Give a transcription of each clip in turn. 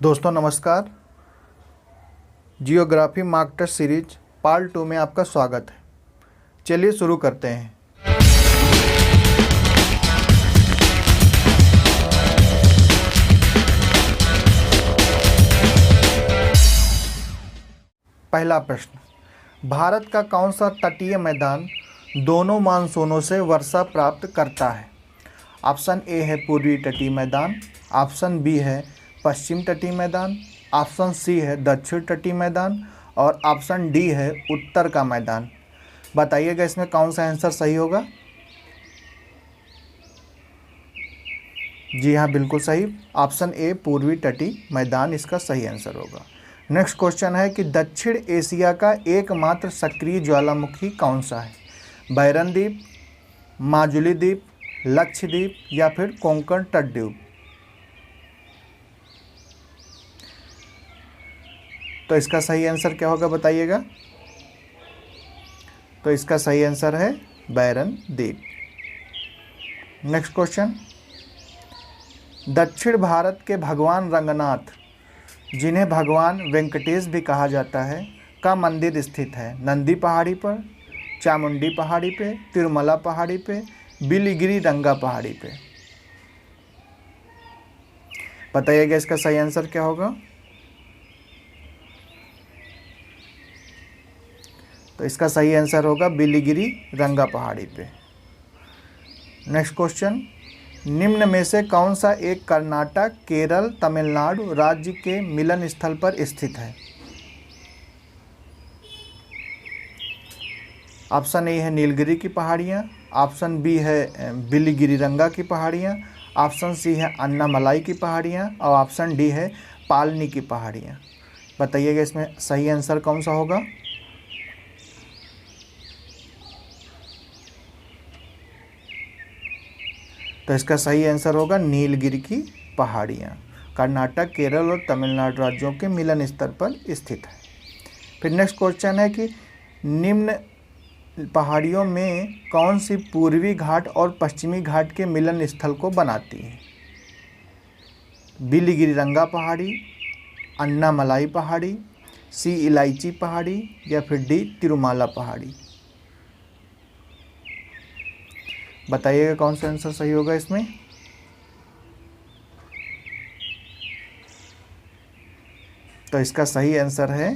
दोस्तों नमस्कार। Geography mock test series part 2 में आपका स्वागत है। चलिए शुरू करते हैं। पहला प्रश्न, भारत का कौन सा तटीय मैदान दोनों मानसूनों से वर्षा प्राप्त करता है? ऑप्शन ए है पूर्वी तटीय मैदान, ऑप्शन बी है पश्चिम तटीय मैदान, ऑप्शन सी है दक्षिण तटीय मैदान और ऑप्शन डी है उत्तर का मैदान। बताइएगा इसमें कौन सा आंसर सही होगा। जी हाँ, बिल्कुल सही, ऑप्शन ए पूर्वी तटीय मैदान इसका सही आंसर होगा। नेक्स्ट क्वेश्चन है कि दक्षिण एशिया का एकमात्र सक्रिय ज्वालामुखी कौन सा है? बैरन द्वीप, माजुली द्वीप, लक्षद्वीप या फिर कोंकण तटद्वीप? तो इसका सही आंसर क्या होगा बताइएगा। तो इसका सही आंसर है बैरन द्वीप। नेक्स्ट क्वेश्चन, दक्षिण भारत के भगवान रंगनाथ, जिन्हें भगवान वेंकटेश भी कहा जाता है, का मंदिर स्थित है? नंदी पहाड़ी पर, चामुंडी पहाड़ी पे, तिरुमला पहाड़ी पे, बिलिगिरी रंगा पहाड़ी पे? बताइएगा इसका सही आंसर क्या होगा। तो इसका सही आंसर होगा बिलिगिरी रंगा पहाड़ी पे। नेक्स्ट क्वेश्चन, निम्न में से कौन सा एक कर्नाटक, केरल, तमिलनाडु राज्य के मिलन स्थल पर स्थित है? ऑप्शन ए है नीलगिरी की पहाड़ियाँ, ऑप्शन बी है बिलिगिरी रंगा की पहाड़ियाँ, ऑप्शन सी है अन्नामलाई की पहाड़ियाँ और ऑप्शन डी है पालनी की पहाड़ियाँ। बताइएगा इसमें सही आंसर कौन सा होगा। तो इसका सही आंसर होगा नीलगिरी की पहाड़ियाँ, कर्नाटक, केरल और तमिलनाडु राज्यों के मिलन स्थल पर स्थित है। फिर नेक्स्ट क्वेश्चन है कि निम्न पहाड़ियों में कौन सी पूर्वी घाट और पश्चिमी घाट के मिलन स्थल को बनाती है? बिलिगिरी रंगा पहाड़ी, अन्नामलाई पहाड़ी, सी इलायची पहाड़ी या फिर डी तिरुमाला पहाड़ी? बताइएगा कौन सा आंसर सही होगा इसमें। तो इसका सही आंसर है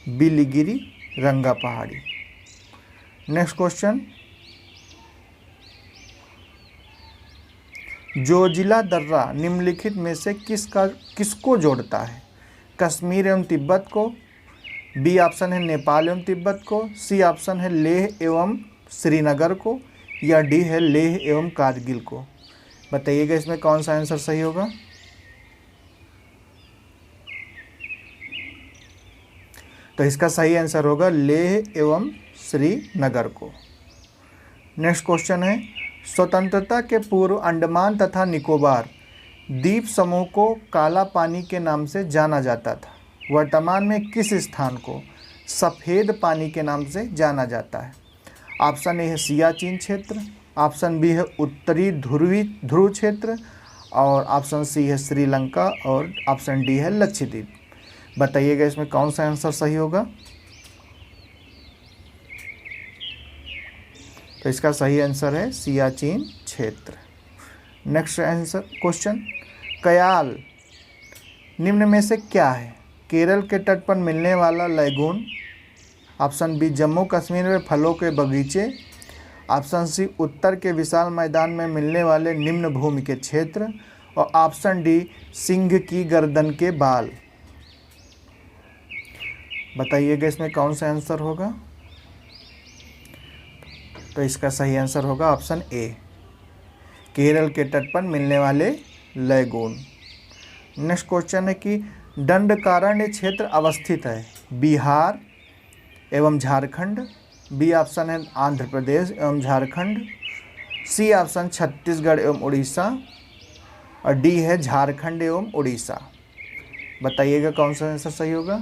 बिलिगिरी रंगा पहाड़ी। नेक्स्ट क्वेश्चन, जोजिला दर्रा निम्नलिखित में से किसको जोड़ता है? कश्मीर एवं तिब्बत को, बी ऑप्शन है नेपाल एवं तिब्बत को, सी ऑप्शन है लेह एवं श्रीनगर को या डी है लेह एवं कारगिल को? बताइएगा इसमें कौन सा आंसर सही होगा। तो इसका सही आंसर होगा लेह एवं श्रीनगर को। नेक्स्ट क्वेश्चन है, स्वतंत्रता के पूर्व अंडमान तथा निकोबार द्वीप समूह को काला पानी के नाम से जाना जाता था। वर्तमान में किस स्थान को सफ़ेद पानी के नाम से जाना जाता है? ऑप्शन ए है सियाचिन क्षेत्र, ऑप्शन बी है उत्तरी ध्रुव क्षेत्र और ऑप्शन सी है श्रीलंका और ऑप्शन डी है लक्षद्वीप। बताइएगा इसमें कौन सा आंसर सही होगा। तो इसका सही आंसर है सियाचिन क्षेत्र। नेक्स्ट आंसर क्वेश्चन, कयाल निम्न में से क्या है? केरल के तट पर मिलने वाला lagoon, option B Jammu Kashmir में फलों के बगीचे, ऑप्शन सी उत्तर के विशाल मैदान में मिलने वाले निम्न भूमि के क्षेत्र और ऑप्शन डी सिंह की गर्दन के बाल। बताइएगा इसमें कौन सा आंसर होगा। तो इसका सही आंसर होगा ऑप्शन ए, केरल के तट पर मिलने वाले लैगून। नेक्स्ट क्वेश्चन है कि दंडकारण्य क्षेत्र अवस्थित है बिहार एवं झारखंड, बी ऑप्शन है आंध्र प्रदेश एवं झारखंड, सी ऑप्शन छत्तीसगढ़ एवं उड़ीसा और डी है झारखंड एवं उड़ीसा। बताइएगा कौन सा आंसर सही होगा।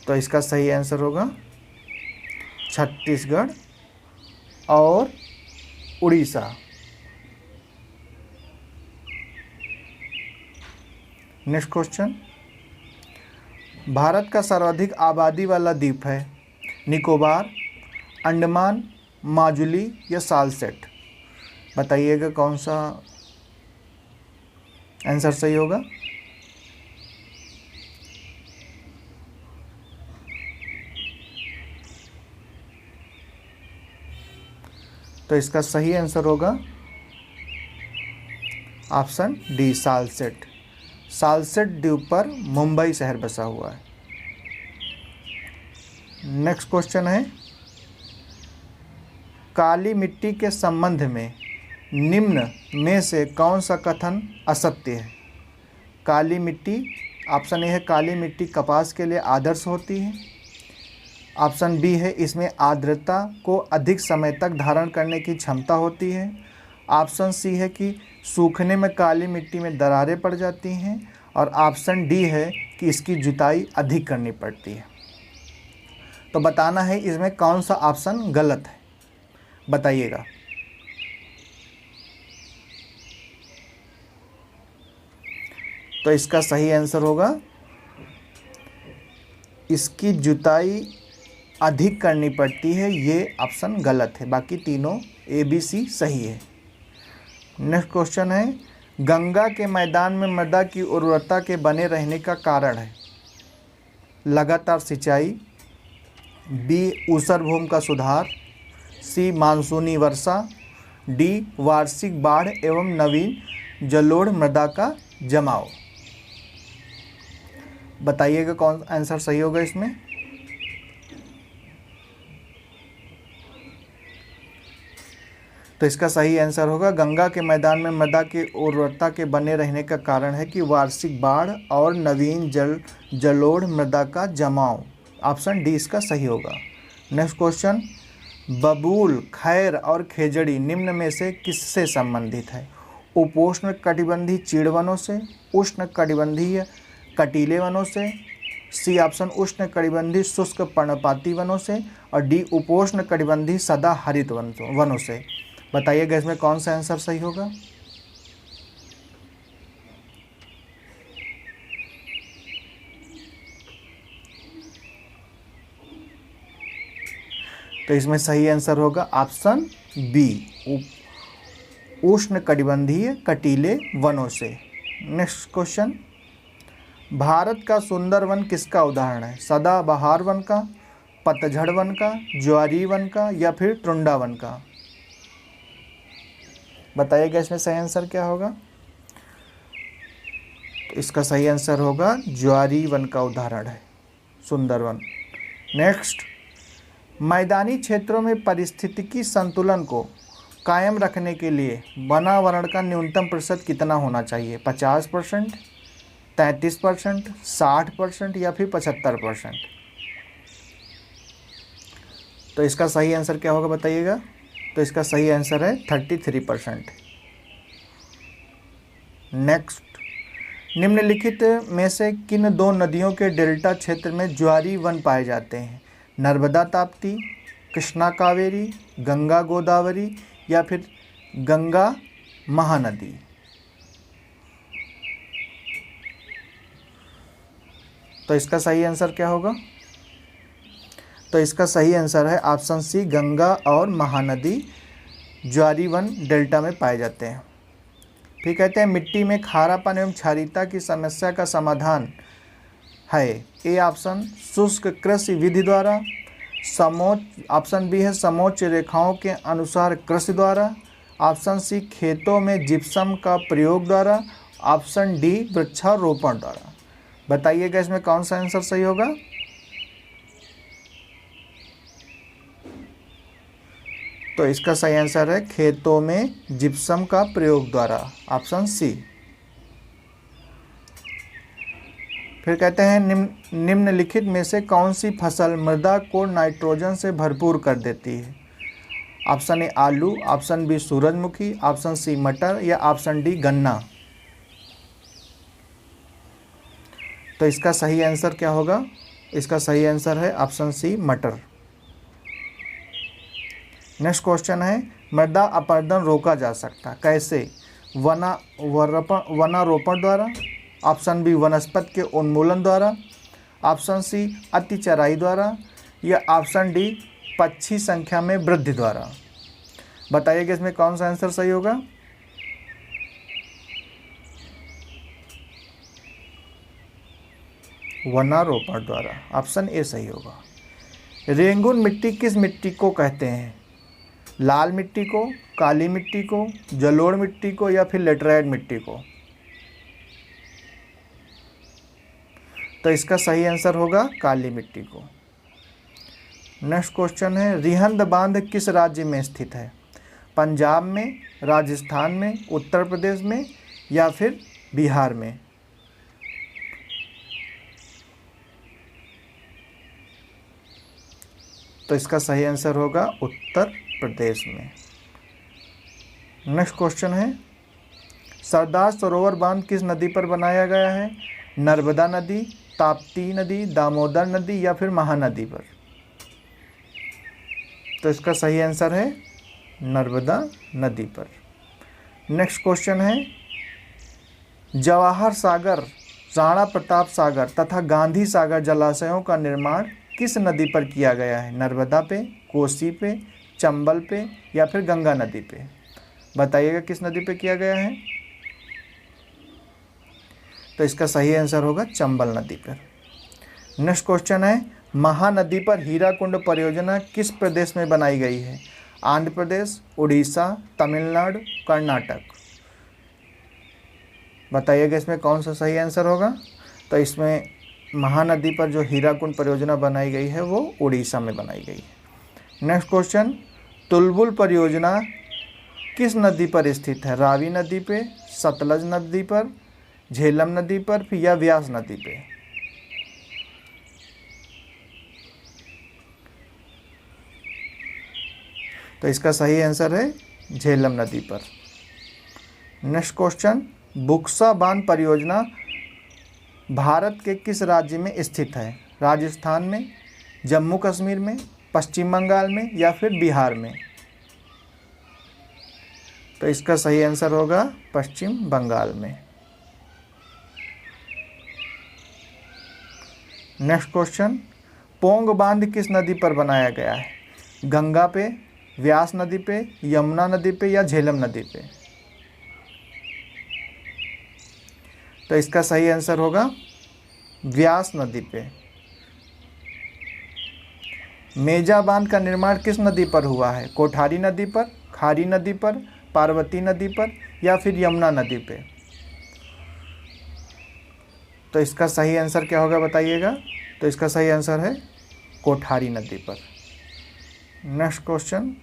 तो इसका सही आंसर होगा छत्तीसगढ़ और उड़ीसा। नेक्स्ट क्वेश्चन, भारत का सर्वाधिक आबादी वाला द्वीप है निकोबार, अंडमान, माजुली या सालसेट। बताइएगा कौन सा आंसर सही होगा। तो इसका सही आंसर होगा ऑप्शन डी, सालसेट। सालसेट द्वीप पर मुंबई शहर बसा हुआ है। नेक्स्ट क्वेश्चन है, काली मिट्टी के संबंध में निम्न में से कौन सा कथन असत्य है। काली मिट्टी, ऑप्शन ए है काली मिट्टी कपास के लिए आदर्श होती है। ऑप्शन बी है इसमें आर्द्रता को अधिक समय तक धारण करने की क्षमता होती है। ऑप्शन सी है कि सूखने में काली मिट्टी में दरारें पड़ जाती हैं। और ऑप्शन डी है कि इसकी जुताई अधिक करनी पड़ती है। तो बताना है इसमें कौन सा ऑप्शन गलत है, बताइएगा। तो इसका सही आंसर होगा इसकी जुताई अधिक करनी पड़ती है, ये ऑप्शन गलत है। बाकी तीनों ए बी सी सही है। नेक्स्ट क्वेश्चन है, गंगा के मैदान में मृदा की उर्वरता के बने रहने का कारण है लगातार सिंचाई, बी ऊसर भूमि का सुधार, सी मानसूनी वर्षा, डी वार्षिक बाढ़ एवं नवीन जलोढ़ मृदा का जमाव। बताइएगा कौन आंसर सही होगा इसमें। तो इसका सही आंसर होगा गंगा के मैदान में मृदा की उर्वरता के बने रहने का कारण है कि वार्षिक बाढ़ और नवीन जलोढ़ मृदा का जमाव। ऑप्शन डी इसका सही होगा। नेक्स्ट क्वेश्चन, बबूल, खैर और खेजड़ी निम्न में से किससे संबंधित है। उपोष्ण कटिबंधीय चीड़ वनों से, उष्ण कटिबंधीय कटीले वनों से, सी ऑप्शन उष्ण कटिबंधीय शुष्क पर्णपाती वनों से, और डी उपोष्ण कटिबंधीय सदा हरित वनों से। बताइएगा इसमें कौन सा आंसर सही होगा। तो इसमें सही आंसर होगा ऑप्शन बी, उष्ण कटिबंधीय कटीले वनों से। नेक्स्ट क्वेश्चन, भारत का सुंदर वन किसका उदाहरण है। सदाबहार वन का, पतझड़ वन का, ज्वारी वन का या फिर टुंडा वन का। बताइएगा इसमें सही आंसर क्या होगा। तो इसका सही आंसर होगा ज्वारी वन का उदाहरण है सुंदर वन। नेक्स्ट, मैदानी क्षेत्रों में पारिस्थितिकी संतुलन को कायम रखने के लिए वनावरण का न्यूनतम प्रतिशत कितना होना चाहिए। 50%, 33%, 60% या फिर 75%। तो इसका सही आंसर क्या होगा बताइएगा। तो इसका सही आंसर है 33%। नेक्स्ट, निम्नलिखित में से किन दो नदियों के डेल्टा क्षेत्र में ज्वारी वन पाए जाते हैं। नर्मदा ताप्ती, कृष्णा कावेरी, गंगा गोदावरी या फिर गंगा महानदी। तो इसका सही आंसर क्या होगा। तो इसका सही आंसर है ऑप्शन सी, गंगा और महानदी ज्वारी वन डेल्टा में पाए जाते हैं। फिर कहते हैं मिट्टी में खारापन एवं क्षारीयता की समस्या का समाधान है। ए ऑप्शन शुष्क कृषि विधि द्वारा, ऑप्शन बी है समोच्च रेखाओं के अनुसार कृषि द्वारा, ऑप्शन सी खेतों में जिप्सम का प्रयोग द्वारा, ऑप्शन डी वृक्षारोपण द्वारा। बताइएगा इसमें कौन सा आंसर सही होगा। तो इसका सही आंसर है खेतों में जिप्सम का प्रयोग द्वारा, ऑप्शन सी। फिर कहते हैं निम्नलिखित में से कौन सी फसल मृदा को नाइट्रोजन से भरपूर कर देती है। ऑप्शन ए आलू, ऑप्शन बी सूरजमुखी, ऑप्शन सी मटर या ऑप्शन डी गन्ना। तो इसका सही आंसर क्या होगा। इसका सही आंसर है ऑप्शन सी मटर। नेक्स्ट क्वेश्चन है मृदा अपरदन रोका जा सकता कैसे? वनारोपण द्वारा, ऑप्शन बी वनस्पति के उन्मूलन द्वारा, ऑप्शन सी अति चराई द्वारा, या ऑप्शन डी पक्षी संख्या में वृद्धि द्वारा। बताइएगा इसमें कौन सा आंसर सही होगा? वनारोपण द्वारा, ऑप्शन ए सही होगा। रेंगुन मिट्टी किस मिट्टी को कहते हैं? लाल मिट्टी को, काली मिट्टी को, जलोढ़ मिट्टी को, या फिर लेटराइट मिट्टी को? तो इसका सही आंसर होगा काली मिट्टी को। नेक्स्ट क्वेश्चन है रिहंद बांध किस राज्य में स्थित है? पंजाब में, राजस्थान में, उत्तर प्रदेश में, या फिर बिहार में? तो इसका सही आंसर होगा उत्तर प्रदेश में। नेक्स्ट क्वेश्चन है सरदार सरोवर बांध किस नदी पर बनाया गया है? नर्मदा नदी, ताप्ती नदी, दामोदर नदी, या फिर महानदी पर? तो इसका सही आंसर है नर्मदा नदी पर। नेक्स्ट क्वेश्चन है जवाहर सागर, राणा प्रताप सागर तथा गांधी सागर जलाशयों का निर्माण किस नदी पर किया गया है? नर्मदा पे, कोसी पे, चंबल पे, या फिर गंगा नदी पे? बताइएगा किस नदी पे किया गया है? तो इसका सही आंसर होगा चंबल नदी पर। नेक्स्ट क्वेश्चन है महानदी पर हीराकुंड परियोजना किस प्रदेश में बनाई गई है? आंध्र प्रदेश, उड़ीसा, तमिलनाडु, कर्नाटक? बताइएगा इसमें कौन सा सही आंसर होगा? तो इसमें महानदी पर जो हीराकुंड परियोजना बनाई गई है वो उड़ीसा में बनाई गई है। नेक्स्ट क्वेश्चन तुलबुल परियोजना किस नदी पर स्थित है? रावी नदी पे, सतलज नदी पर, झेलम नदी पर, या व्यास नदी पे? तो इसका सही आंसर है झेलम नदी पर। नेक्स्ट क्वेश्चन बुक्सा बांध परियोजना भारत के किस राज्य में स्थित है? राजस्थान में, जम्मू कश्मीर में, पश्चिम बंगाल में, या फिर बिहार में? तो इसका सही आंसर होगा पश्चिम बंगाल में। नेक्स्ट क्वेश्चन पोंग बांध किस नदी पर बनाया गया है? गंगा पे, व्यास नदी पे, यमुना नदी पे, या झेलम नदी पे? तो इसका सही आंसर होगा व्यास नदी पे। मेजा बांध का निर्माण किस नदी पर हुआ है? कोठारी नदी पर, खारी नदी पर, पार्वती नदी पर, या फिर यमुना नदी पे? तो इसका सही आंसर क्या होगा बताइएगा? तो इसका सही आंसर है कोठारी नदी पर। नेक्स्ट क्वेश्चन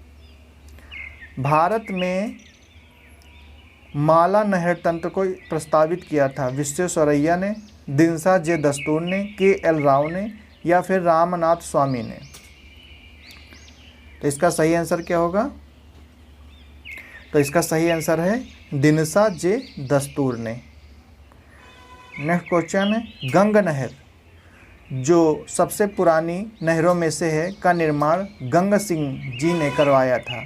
भारत में माला नहर तंत्र को प्रस्तावित किया था विश्वेश्वरैया ने, दिनसा जे दस्तूर ने, के.एल. राव ने, या फिर रामनाथ स्वामी ने? तो इसका सही आंसर क्या होगा? तो इसका सही आंसर है दिनसा जे दस्तूर ने। नेक्स्ट क्वेश्चन है गंग नहर जो सबसे पुरानी नहरों में से है का निर्माण गंग सिंह जी ने करवाया था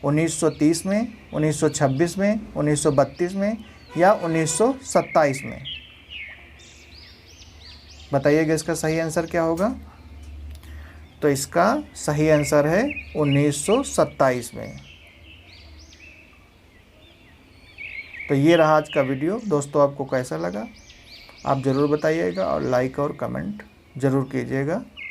1930 में, 1926 में, 1932 में, या 1927 में? बताइएगा इसका सही आंसर क्या होगा? तो इसका सही आंसर है 1927 में। तो ये रहा आज का वीडियो। दोस्तों आपको कैसा लगा आप ज़रूर बताइएगा और लाइक और कमेंट ज़रूर कीजिएगा।